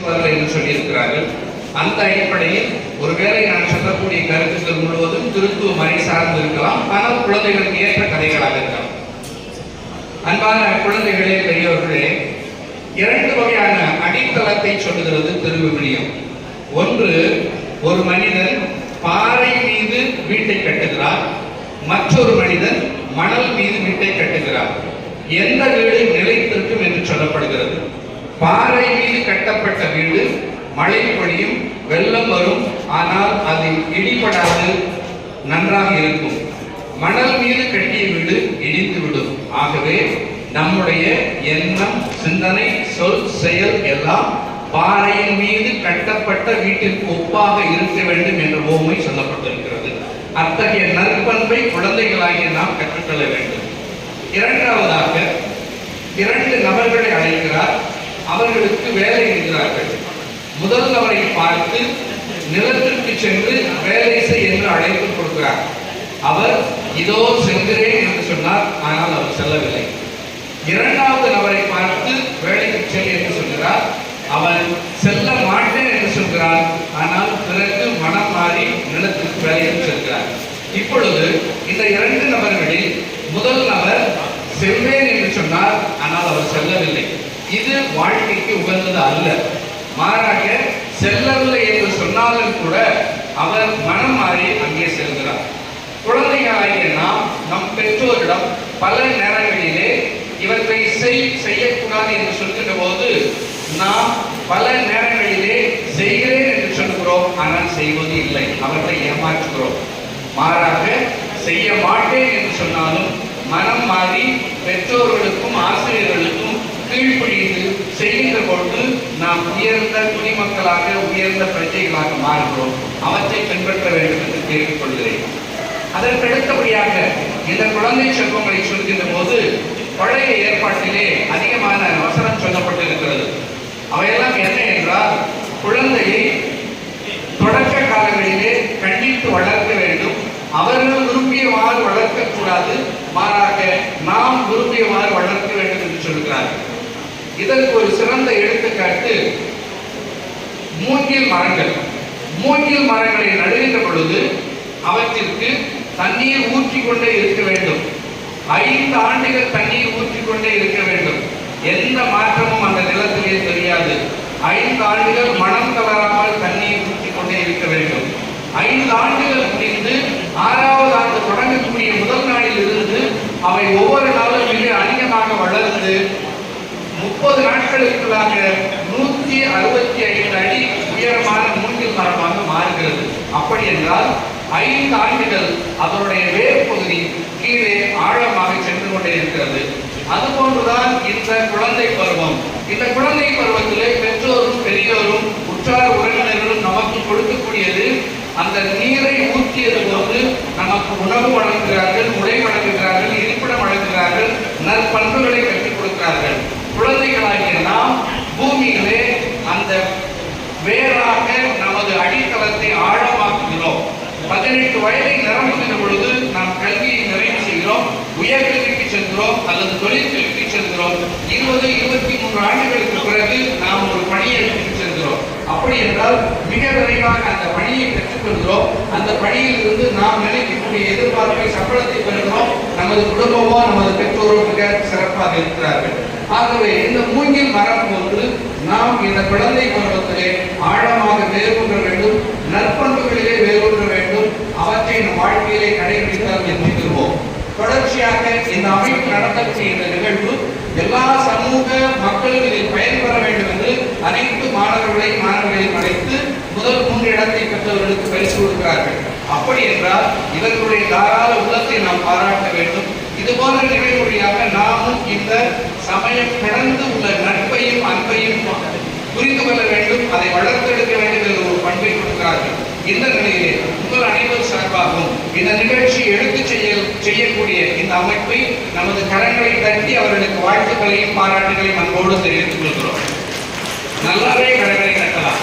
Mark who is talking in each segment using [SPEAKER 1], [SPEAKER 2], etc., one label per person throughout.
[SPEAKER 1] கொடுப்பார்கள் என்று சொல்லியிருக்கிறார்கள். அந்த அடிப்படையில் ஒருவேளை நான் சொல்லக்கூடிய கருத்துக்கள் முழுவதும் திருத்துவ மறை சார்ந்து இருக்கலாம், ஆனால் குழந்தைகளுக்கு ஏற்ற கதைகளாக இருக்கலாம். அன்பான குழந்தைகளே, பெரியவர்களே, 2 வகையான அடித்தளத்தை சொல்லுகிறது திருவிவிலியம். ஒன்று, ஒரு மனிதன் பாறை மீது வீட்டை கட்டுகிறார், மற்றொரு மனிதன் மணல் மீது வீட்டை கட்டுகிறார். எந்த வீடு நிலைத்திருக்கும் என்று சொல்லப்படுகிறது? பாறை மீது கட்டப்பட்ட வீடு மழை பொழியும், வெள்ளம் வரும், ஆனால் அது இடிபடாது, நன்றாக இருக்கும். மணல் மீது கட்டிய வீடு இடிந்து விடும். ஆகவே நம்முடைய எண்ணம், சிந்தனை, சொல், செயல் எல்லாம் பாறையின் மீது கட்டப்பட்ட வீட்டிற்கு ஒப்பாக இருக்க வேண்டும் என்ற ஓமை சொல்லப்பட்டிருக்கிறது. அத்தகைய நற்பண்பை குழந்தைகளாகிய நாம் கற்றுக்கொள்ள வேண்டும். இரண்டாவதாக 2 நபர்களை அழைக்கிறார், அவர்களுக்கு வேலை இருக்கிறார்கள். முதல் நபரை பார்த்து நிலத்திற்கு சென்று வேலை செய் என்று அழைப்பு கொடுக்கிறார். அவர் இதோ செல்கிறேன் என்று சொன்னார், ஆனால் அவர் செல்லவில்லை. இரண்டாவது நபரை பார்த்து வேலைக்கு செல் என்று சொல்கிறார், அவன் செல்ல மாட்டேன் என்று சொல்கிறார், ஆனால் பிறகு மனம் மாறி நிலத்திற்கு வேலைக்கு செல்கிறார். இப்பொழுது இந்த 2 நபர்களில் முதல் நபர் செல்வேன் என்று சொன்னார், ஆனால் அவர் செல்லவில்லை. இது வாழ்க்கைக்கு உகந்தது அல்ல. மாறாக செல்லவில்லை என்று சொன்னாலும் கூட அவர் மனம் மாறி அங்கே செல்கிறார். குழந்தைகளாகிய நாம் நம் பெற்றோரிடம் பல நேரங்களிலே இவற்றை செய்யக்கூடாது என்று சொல்கின்ற போது நாம் பல நேரங்களிலே செய்கிறேன் என்று சொல்கிறோம், ஆனால் செய்வது இல்லை. அவர்களை ஏமாற்றுகிறோம். மாறாக செய்ய மாட்டேன் என்று சொன்னாலும் மனம் மாறி பெற்றோர்களுக்கும் ஆசிரியர்களுக்கும் கீழ்ப்படிந்து செய்கின்ற பொழுது நாம் உயர்ந்த குடிமக்களாக, உயர்ந்த பிரஜைகளாக மாறுகிறோம். அவற்றை பின்பற்ற வேண்டும் என்று கேட்டுக்கொள்கிறேன். அதற்கு அடுத்தபடியாக இந்த குழந்தை செல்வங்களை சொல்கின்ற போது பழைய ஏற்பாட்டிலே அதிகமான வசனம் சொல்லப்பட்டிருக்கிறது. அவையெல்லாம் என்ன என்றால், குழந்தையை தொடக்க காலங்களிலே கண்டித்து வளர்க்க வேண்டும். அவர்கள் விரும்பியவாறு வளர்க்கக்கூடாது, மாறாக நாம் விரும்பியவாறு வளர்க்க வேண்டும் என்று சொல்கிறார்கள். இதற்கு ஒரு சிறந்த எடுத்துக்காட்டு மூங்கில் மரங்கள். மூங்கில் மரங்களை நடுகின்ற பொழுது அவற்றிற்கு தண்ணீர் ஊற்றிக்கொண்டே இருக்க வேண்டும். 5 ஆண்டுகள் தண்ணீர் ஊற்றிக்கொண்டே இருக்க வேண்டும். எந்த மாற்றமும் அந்த நிலத்திலே தெரியாது. 5 ஆண்டுகள் மனம் தளராமல் தண்ணீர் ஊற்றிக்கொண்டே இருக்க வேண்டும். 5 ஆண்டுகள் முடிந்து 6வது ஆண்டு தொடங்கக்கூடிய முதல் நாளில் இருந்து அவை ஒவ்வொரு நாளும் மிக அதிகமாக வளர்ந்து 30 நாட்களுக்குள்ளாக 165 அடி உயரமான மூங்கில் மரமாக மாறுகிறது. அப்படி என்றால் 5 ஆண்டுகள் அதனுடைய வேர் பகுதி கீழே ஆழமாக சென்று கொண்டே இருக்கிறது. அதுபோன்றுதான் இந்த குழந்தை பருவம். இந்த குழந்தை பருவத்திலே பெற்றோரும் பெரியோரும் உற்றார் உறவினர்களும் நமக்கு கொடுக்கக்கூடியது அந்த நீரை ஊற்றியது போது நமக்கு உணவு வழங்குகிறார்கள், உடை வழங்குகிறார்கள், இருப்பிடம் வழங்குகிறார்கள், நற்பண்புகளை கற்றுக் கொடுக்கிறார்கள். குழந்தைகளாகிய நாம் பூமியிலே அந்த வேறாக நமது அடித்தளத்தை ஆழமாக்குகிறோம். 18 வயதை நிரம்புகின்ற பொழுது நாம் கல்வியை நிறைவு செய்கிறோம், உயர்கல்விக்கு செல்கிறோம் அல்லது தொழிற்கல்விக்கு செல்கிறோம். 20-23 ஆண்டுகளுக்கு பிறகு நாம் ஒரு பணியிடத்திற்கு செல்கிறோம். அப்படி என்றால் மிக விரைவாக அந்த பணியை கற்றுக்கொள்கிறோம். அந்த பணியில் இருந்து நாம் நினைக்கக்கூடிய எதிர்பார்ப்பை, சம்பளத்தை பெறுகிறோம். நமது குடும்பமோ நமது பெற்றோரோ மிக சிறப்பாக இருக்கிறார்கள். ஆகவே இந்த மூங்கில் மரம் போன்று நாம் இந்த குழந்தை பருவத்திலே ஆழமாக வேரூன்ற வேண்டும், நற்பண்புகளிலே வேரூன்ற வேண்டும். அவற்றை நம் வாழ்க்கையிலே கடைபிடித்தால் வெற்றி பெறுவோம். தொடர்ச்சியாக இந்த அமைப்பு நடத்தக்கூடிய இந்த நிகழ்வு எல்லா சமூக மக்களும் இதில் பயன்பெற வேண்டும் என்று அனைத்து மாணவர்களையும் அழைத்து முதல் 3 இடத்தை பெற்றவர்களுக்கு பரிசு கொடுக்கிறார்கள். அப்படி என்றால் இவர்களுடைய தாராள உள்ளத்தை நாம் பாராட்ட வேண்டும். இது போன்ற நிகழ்வுகளியாக நாமும் இந்த சமயம் கடந்து உள்ள நட்பையும் அன்பையும் புரிந்து கொள்ள வேண்டும், அதை வளர்த்தெடுக்க வேண்டும் என்ற ஒரு பண்பை கொடுக்கிறார்கள். இந்த நிலையிலே உங்கள் அனைவரும் சார்பாகவும் இந்த நிகழ்ச்சியை எடுத்து செய்யக்கூடிய இந்த அமைப்பை நமது கரங்களை தட்டி அவர்களுக்கு வாழ்த்துக்களையும் பாராட்டுகளையும் அன்போடு தெரிவித்துக் கொள்கிறோம். நல்லாவே கரங்களை கட்டலாம்.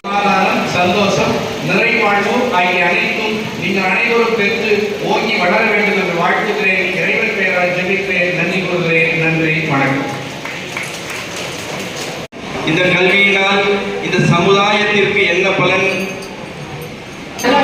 [SPEAKER 1] சமாதானம், சந்தோஷம், நிறைவாழ்வு ஆகிய அனைத்தும் நீங்கள் அனைவரும் பெற்று ஓங்கி வளர வேண்டும் என்று வாழ்த்துகிறேன். இறைவன் பெயரால் ஜெபிக்கிறேன். நன்றி கூறுகிறேன். நன்றி, வணக்கம்.
[SPEAKER 2] இந்த கல்வியினால் இந்த சமுதாயத்திற்கு என்ன பலன்